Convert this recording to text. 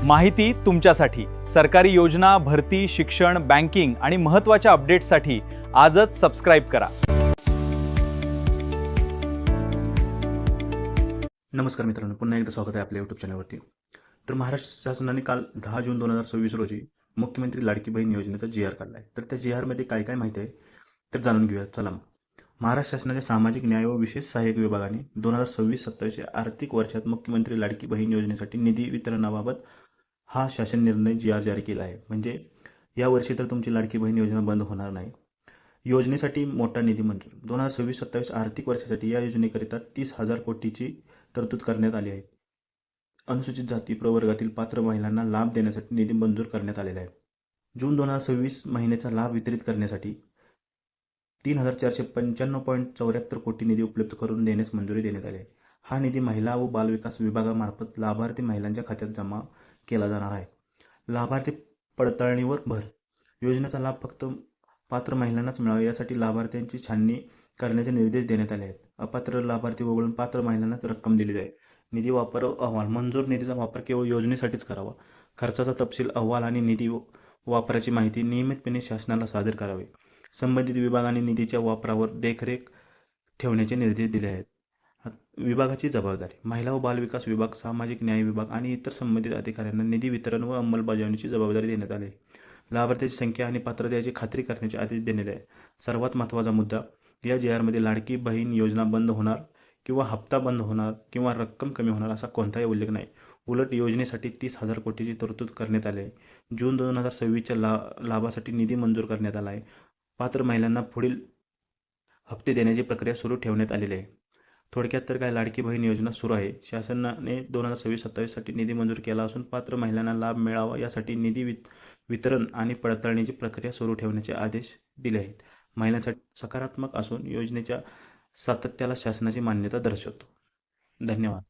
माहिती तुमच्यासाठी सरकारी योजना, भरती, शिक्षण, बँकिंग आणि महत्त्वाच्या अपडेट्ससाठी आजच सबस्क्राइब करा. नमस्कार मित्रांनो, पुन्हा एकदा स्वागत आहे आपल्या यूट्यूब चॅनलवरती. तर महाराष्ट्र शासनाने काल 10 जून 2026 रोजी मुख्यमंत्री लाडकी बहीण योजनेचा GR काढला आहे. तर त्या GR मध्ये काय काय माहिती आहे तर जाणून घेऊया. चला मग. महाराष्ट्र शासनाच्या सामाजिक न्याय व विशेष सहाय्यक विभागाने 2026-27 आर्थिक वर्षात मुख्यमंत्री लाडकी बहीण योजनेसाठी निधी वितरणाबाबत हा शासन निर्णय GR जारी केला आहे. म्हणजे या वर्षी तर तुमची लाडकी बहीण योजना बंद होणार नाही. योजनेसाठी मोठा निधी मंजूर. 2026-27 आर्थिक वर्षासाठी या योजनेकरिता 30,000 कोटीची तरतूद करण्यात आली आहे. अनुसूचित जाती प्रवर्गातील पात्र महिलांना लाभ देण्यासाठी निधी मंजूर करण्यात आलेला आहे. जून 2026 महिन्याचा लाभ वितरित करण्यासाठी 3,495.74 कोटी निधी उपलब्ध करून देण्यास मंजुरी देण्यात आली आहे. हा निधी महिला व बालविकास विभागामार्फत लाभार्थी महिलांच्या खात्यात जमा केला जाणार आहे. लाभार्थी पडताळणीवर भर. योजनेचा लाभ फक्त पात्र महिलांनाच मिळावा यासाठी लाभार्थ्यांची छाननी करण्याचे निर्देश देण्यात आले आहेत. अपात्र लाभार्थी वगळून पात्र महिलांनाच रक्कम दिली जाईल. निधी वापर अहवाल. मंजूर निधीचा वापर केवळ योजनेसाठीच करावा. खर्चाचा तपशील, अहवाल आणि निधी वापराची माहिती नियमितपणे शासनाला सादर करावी. संबंधित विभागाने निधीच्या वापरावर देखरेख ठेवण्याचे निर्देश दिले आहेत. विभागाची जबाबदारी. महिला व बालविकास विभाग, सामाजिक न्याय विभाग आणि इतर संबंधित अधिकाऱ्यांना निधी वितरण व अंमलबजावणीची जबाबदारी देण्यात आली. लाभार्थ्यांची संख्या आणि पात्रतेची खात्री करण्याचे आदेश देण्यात आहे. सर्वात महत्त्वाचा मुद्दा, या GR मध्ये लाडकी बहीण योजना बंद होणार किंवा हप्ता बंद होणार किंवा रक्कम कमी होणार असा कोणताही उल्लेख नाही. उलट योजनेसाठी 30,000 कोटीची तरतूद करण्यात आली आहे. जून 2026च्या लाभासाठी निधी मंजूर करण्यात आला आहे. पात्र महिलांना पुढील हप्ते देण्याची प्रक्रिया सुरू ठेवण्यात आलेली आहे. थोडक्यात तर काय, लाडकी बहीण योजना सुरू आहे. शासनाने 2026-27 साठी निधी मंजूर केला असून पात्र महिलांना लाभ मिळावा यासाठी निधी वितरण आणि पडताळणीची प्रक्रिया सुरू ठेवण्याचे आदेश दिले आहेत. महिलांसाठी सकारात्मक असून योजनेच्या सातत्याला शासनाची मान्यता दर्शवतो. धन्यवाद.